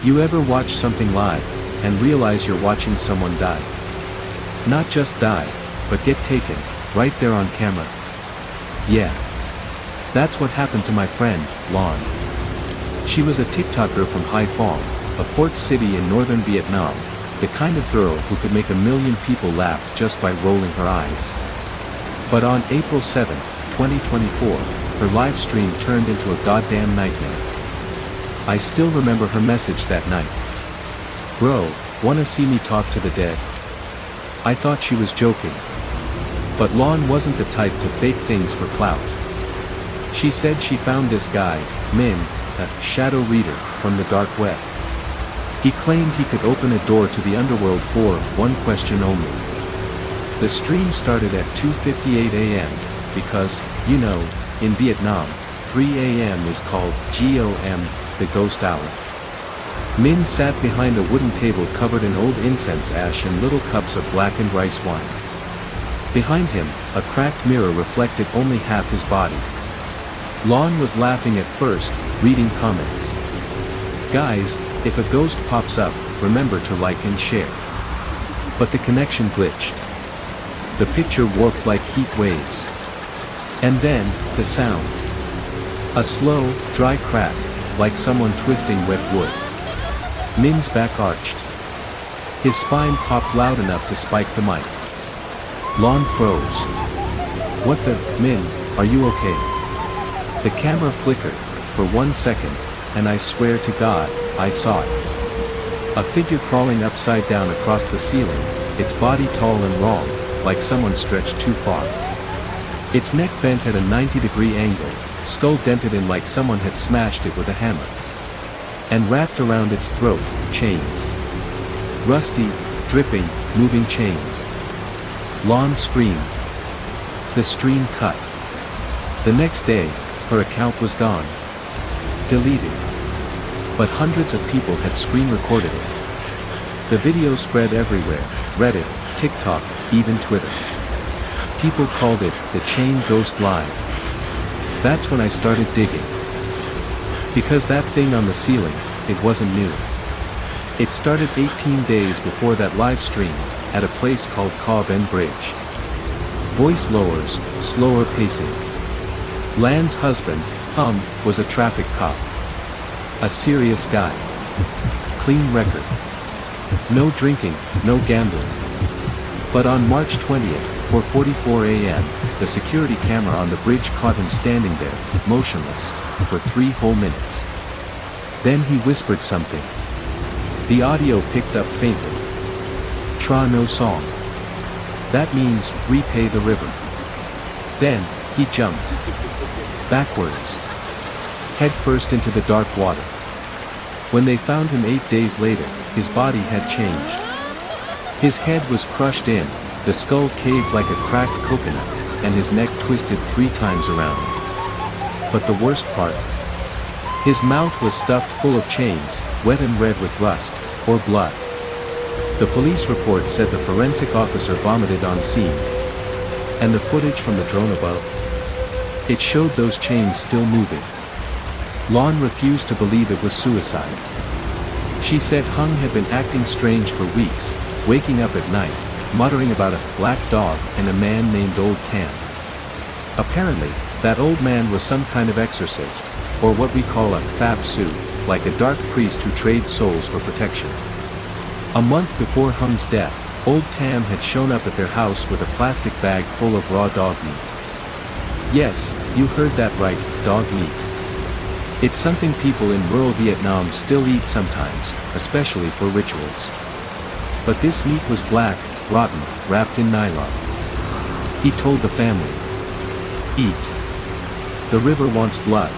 You ever watch something live, and realize you're watching someone die? Not just die, but get taken, right there on camera. Yeah. That's what happened to my friend, Lon. She was a TikToker from Hai Phong, a port city in northern Vietnam, the kind of girl who could make 1 million people laugh just by rolling her eyes. But on April 7, 2024, her live stream turned into a goddamn nightmare. I still remember her message that night. "Bro, wanna see me talk to the dead?" I thought she was joking. But Lon wasn't the type to fake things for clout. She said she found this guy, Min, a shadow reader, from the dark web. He claimed he could open a door to the underworld for one question only. The stream started at 2:58 a.m. because, you know, in Vietnam, 3 a.m. is called GOM, the ghost hour. Min sat behind a wooden table covered in old incense ash and little cups of blackened rice wine. Behind him, a cracked mirror reflected only half his body. Lon was laughing at first, reading comments. "Guys, if a ghost pops up, remember to like and share." But the connection glitched. The picture warped like heat waves. And then, the sound. A slow, dry crack, like someone twisting wet wood. Min's back arched. His spine popped loud enough to spike the mic. Lon froze. "What the, Min, are you okay?" The camera flickered, for 1 second, and I swear to God, I saw it. A figure crawling upside down across the ceiling, its body tall and long, like someone stretched too far. Its neck bent at a 90-degree angle, skull dented in like someone had smashed it with a hammer. And wrapped around its throat, chains. Rusty, dripping, moving chains. Lon screamed. The stream cut. The next day, her account was gone. Deleted. But hundreds of people had screen recorded it. The video spread everywhere, Reddit, TikTok, even Twitter. People called it the Chain Ghost Live. That's when I started digging. Because that thing on the ceiling, it wasn't new. It started 18 days before that live stream, at a place called Ca Ben Bridge. Voice lowers, slower pacing. Lan's husband, Hum, was a traffic cop. A serious guy. Clean record. No drinking, no gambling. But on March 20th, 4:44 a.m., the security camera on the bridge caught him standing there, motionless, for 3 whole minutes. Then he whispered something. The audio picked up faintly. "Tra no song." That means, repay the river. Then, he jumped. Backwards. Head first into the dark water. When they found him 8 days later, his body had changed. His head was crushed in, the skull caved like a cracked coconut, and his neck twisted 3 times around. But the worst part. His mouth was stuffed full of chains, wet and red with rust, or blood. The police report said the forensic officer vomited on scene. And the footage from the drone above? It showed those chains still moving. Lon refused to believe it was suicide. She said Hung had been acting strange for weeks, waking up at night, muttering about a black dog and a man named Old Tam. Apparently, that old man was some kind of exorcist, or what we call a Fab Su, like a dark priest who trades souls for protection. A month before Hung's death, Old Tam had shown up at their house with a plastic bag full of raw dog meat. Yes, you heard that right, dog meat. It's something people in rural Vietnam still eat sometimes, especially for rituals. But this meat was black, rotten, wrapped in nylon. He told the family. Eat. The river wants blood.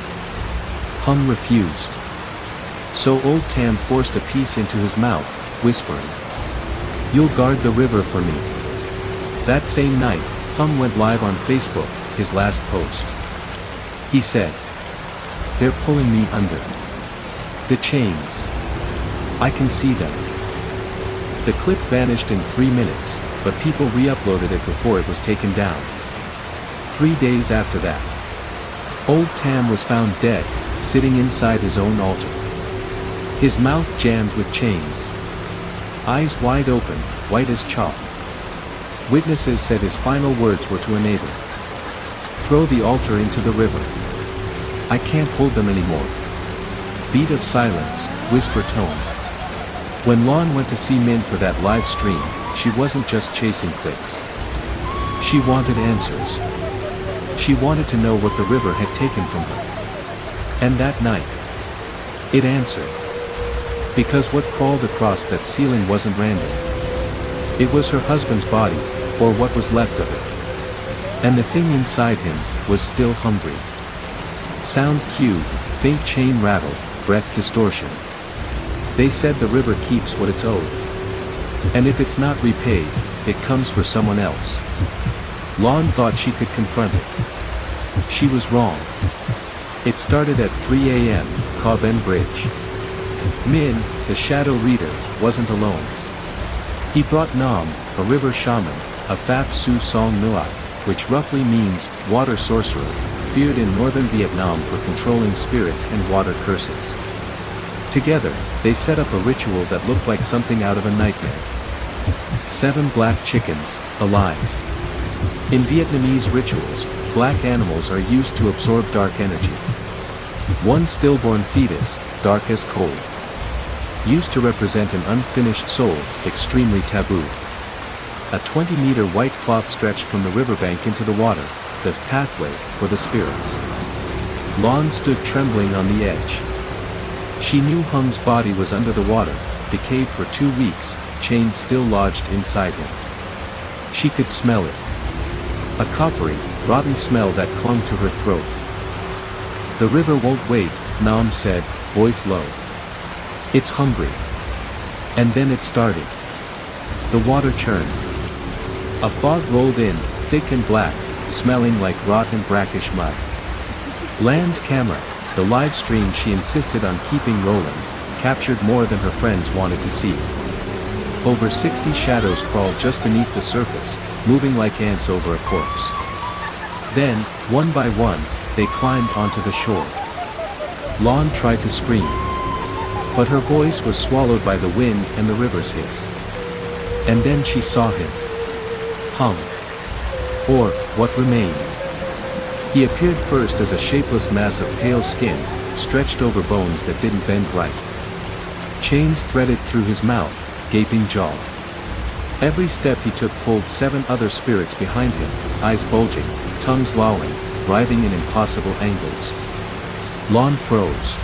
Hung refused. So Old Tam forced a piece into his mouth, whispering, "You'll guard the river for me." That same night, Hung went live on Facebook, his last post. He said, "They're pulling me under. The chains. I can see them." The clip vanished in 3 minutes, but people re-uploaded it before it was taken down. 3 days after that, Old Tam was found dead, sitting inside his own altar. His mouth jammed with chains. Eyes wide open, white as chalk. Witnesses said his final words were to a neighbor. Throw the altar into the river. I can't hold them anymore. Beat of silence, whisper tone. When Lon went to see Min for that live stream, she wasn't just chasing clicks. She wanted answers. She wanted to know what the river had taken from her. And that night, it answered. Because what crawled across that ceiling wasn't random. It was her husband's body, or what was left of it. And the thing inside him was still hungry. Sound cued, faint chain rattle, breath distortion. They said the river keeps what it's owed. And if it's not repaid, it comes for someone else. Lon thought she could confront it. She was wrong. It started at 3 a.m., Coben Bridge. Min, the shadow reader, wasn't alone. He brought Nam, a river shaman, a Phap Su Song Nuat, which roughly means water sorcerer, feared in northern Vietnam for controlling spirits and water curses. Together, they set up a ritual that looked like something out of a nightmare. 7 black chickens, alive. In Vietnamese rituals, black animals are used to absorb dark energy. 1 stillborn fetus, dark as coal. Used to represent an unfinished soul, extremely taboo. A 20-meter white cloth stretched from the riverbank into the water, the pathway for the spirits. Lon stood trembling on the edge. She knew Hung's body was under the water, decayed for 2 weeks, chains still lodged inside him. She could smell it. A coppery, rotten smell that clung to her throat. The river won't wait, Nam said, voice low. It's hungry. And then it started. The water churned. A fog rolled in, thick and black, smelling like rotten brackish mud. Lan's camera, the live stream she insisted on keeping rolling, captured more than her friends wanted to see. Over 60 shadows crawled just beneath the surface, moving like ants over a corpse. Then, one by one, they climbed onto the shore. Lon tried to scream. But her voice was swallowed by the wind and the river's hiss. And then she saw him. Hung. Or, what remained. He appeared first as a shapeless mass of pale skin, stretched over bones that didn't bend right. Chains threaded through his mouth, gaping jaw. Every step he took pulled 7 other spirits behind him, eyes bulging, tongues lolling, writhing in impossible angles. Lon froze.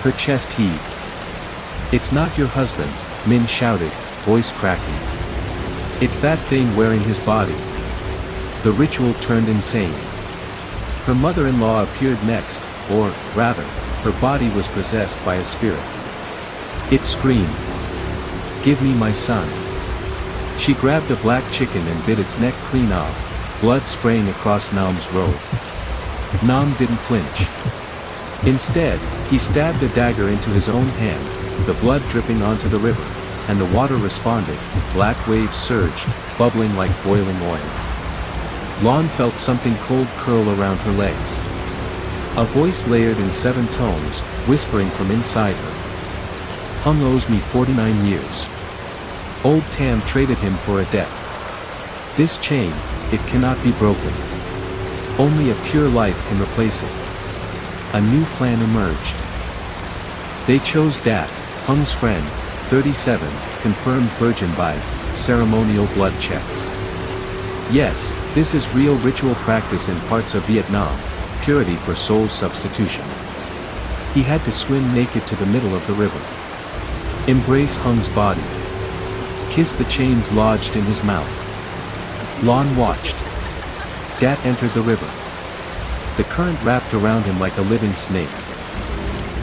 Her chest heaved. It's not your husband, Min shouted, voice cracking. It's that thing wearing his body. The ritual turned insane. Her mother-in-law appeared next, or, rather, her body was possessed by a spirit. It screamed. Give me my son. She grabbed a black chicken and bit its neck clean off, blood spraying across Nam's robe. Nam didn't flinch. Instead, he stabbed a dagger into his own hand, the blood dripping onto the river, and the water responded, black waves surged, bubbling like boiling oil. Lon felt something cold curl around her legs. A voice layered in 7 tones, whispering from inside her. Hung owes me 49 years. Old Tam traded him for a debt. This chain, it cannot be broken. Only a pure life can replace it. A new plan emerged. They chose Dat, Hung's friend, 37, confirmed virgin by ceremonial blood checks. Yes, this is real ritual practice in parts of Vietnam, purity for soul substitution. He had to swim naked to the middle of the river. Embrace Hung's body. Kiss the chains lodged in his mouth. Lon watched. Dat entered the river. The current wrapped around him like a living snake.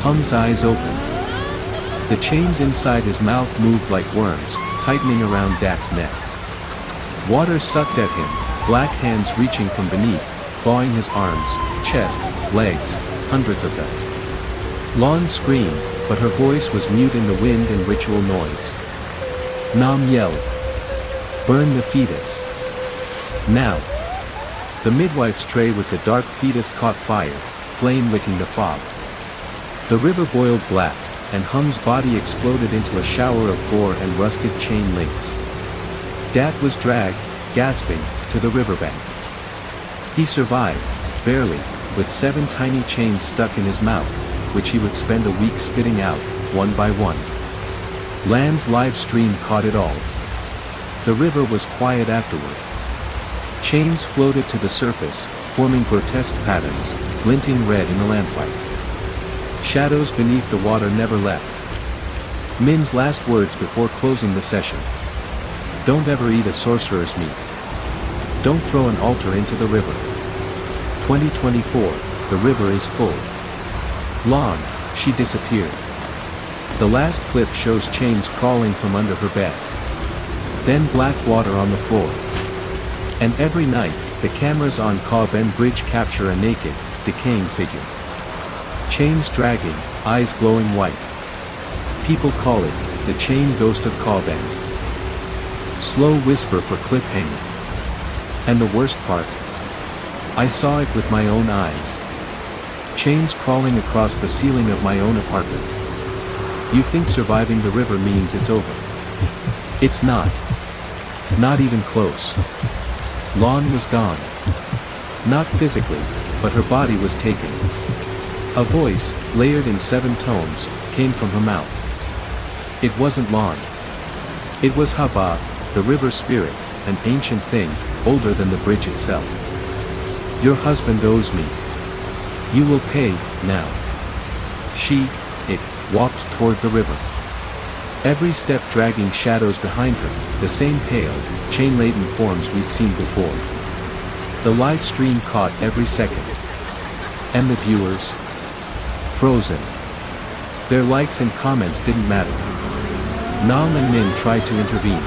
Hung's eyes opened. The chains inside his mouth moved like worms, tightening around Dat's neck. Water sucked at him, black hands reaching from beneath, clawing his arms, chest, legs, hundreds of them. Lon screamed, but her voice was mute in the wind and ritual noise. Nam yelled. Burn the fetus. Now. The midwife's tray with the dark fetus caught fire, flame licking the fog. The river boiled black, and Hung's body exploded into a shower of gore and rusted chain links. Dat was dragged, gasping, to the riverbank. He survived, barely, with 7 tiny chains stuck in his mouth, which he would spend a week spitting out, one by one. Lan's live stream caught it all. The river was quiet afterward. Chains floated to the surface, forming grotesque patterns, glinting red in the lamplight. Shadows beneath the water never left. Min's last words before closing the session. Don't ever eat a sorcerer's meat. Don't throw an altar into the river. 2024, the river is full. Lan, she disappeared. The last clip shows chains crawling from under her bed. Then black water on the floor. And every night, the cameras on Ka Ben Bridge capture a naked, decaying figure. Chains dragging, eyes glowing white. People call it, the chain ghost of Ka Ben. Slow whisper for cliffhanger. And the worst part? I saw it with my own eyes. Chains crawling across the ceiling of my own apartment. You think surviving the river means it's over. It's not. Not even close. Lan was gone. Not physically, but her body was taken. A voice, layered in 7 tones, came from her mouth. It wasn't Lan. It was Haba, the river spirit, an ancient thing, older than the bridge itself. Your husband owes me. You will pay, now. It, walked toward the river. Every step dragging shadows behind her, the same pale, chain-laden forms we'd seen before. The live stream caught every second. And the viewers? Frozen. Their likes and comments didn't matter. Nam and Min tried to intervene.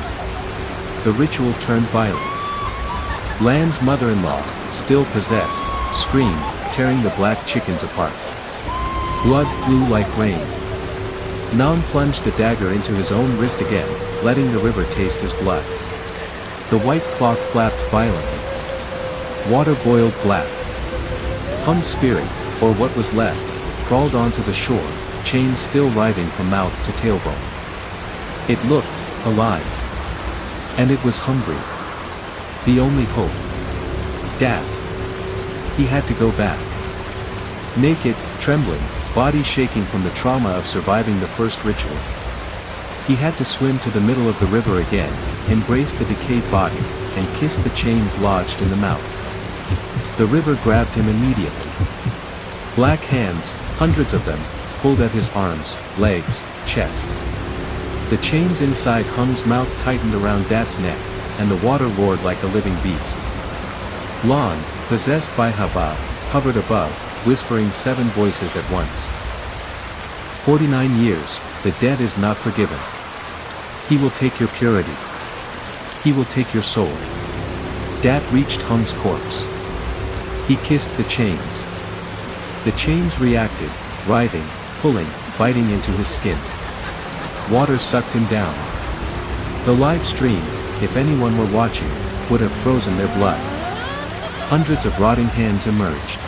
The ritual turned violent. Lan's mother-in-law, still possessed, screamed, tearing the black chickens apart. Blood flew like rain. Nam plunged the dagger into his own wrist again, letting the river taste his blood. The white cloth flapped violently. Water boiled black. Hung's spirit, or what was left, crawled onto the shore, chains still writhing from mouth to tailbone. It looked alive. And it was hungry. The only hope. Dat. He had to go back. Naked, trembling, body shaking from the trauma of surviving the first ritual. He had to swim to the middle of the river again, embrace the decayed body, and kiss the chains lodged in the mouth. The river grabbed him immediately. Black hands, hundreds of them, pulled at his arms, legs, chest. The chains inside Hung's mouth tightened around Dat's neck, and the water roared like a living beast. Lan, possessed by Haba, hovered above, whispering 7 voices at once. 49 years, the dead is not forgiven. He will take your purity. He will take your soul. Dat reached Hung's corpse. He kissed the chains. The chains reacted, writhing, pulling, biting into his skin. Water sucked him down. The live stream, if anyone were watching, would have frozen their blood. Hundreds of rotting hands emerged.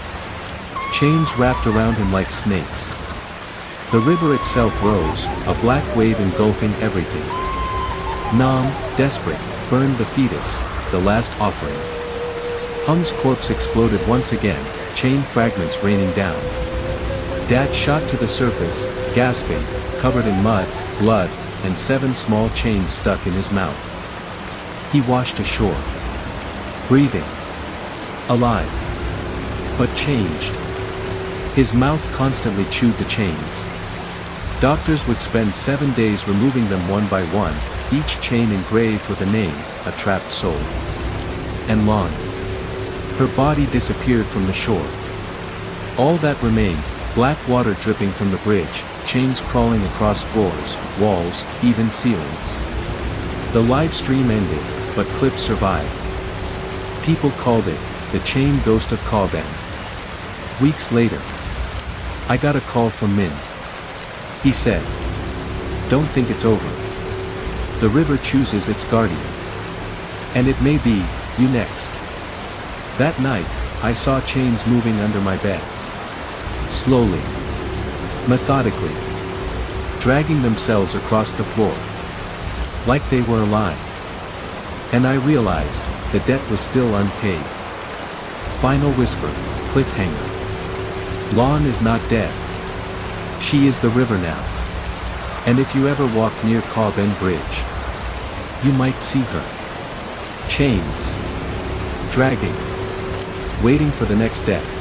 Chains wrapped around him like snakes. The river itself rose, a black wave engulfing everything. Nam, desperate, burned the fetus, the last offering. Hung's corpse exploded once again, chain fragments raining down. Dat shot to the surface, gasping, covered in mud, blood, and 7 small chains stuck in his mouth. He washed ashore. Breathing. Alive. But changed. His mouth constantly chewed the chains. Doctors would spend 7 days removing them one by one, each chain engraved with a name, a trapped soul. And Lan. Her body disappeared from the shore. All that remained, black water dripping from the bridge, chains crawling across floors, walls, even ceilings. The live stream ended, but clips survived. People called it, the chain ghost of Ka Ben. Weeks later, I got a call from Min. He said, "Don't think it's over. The river chooses its guardian. And it may be, you next." That night, I saw chains moving under my bed. Slowly. Methodically. dragging themselves across the floor. Like they were alive. And I realized, the debt was still unpaid. Final whisper, cliffhanger. Lon is not dead. She is the river now. And if you ever walk near Caw Ben Bridge, you might see her. Chains. Dragging. Waiting for the next death.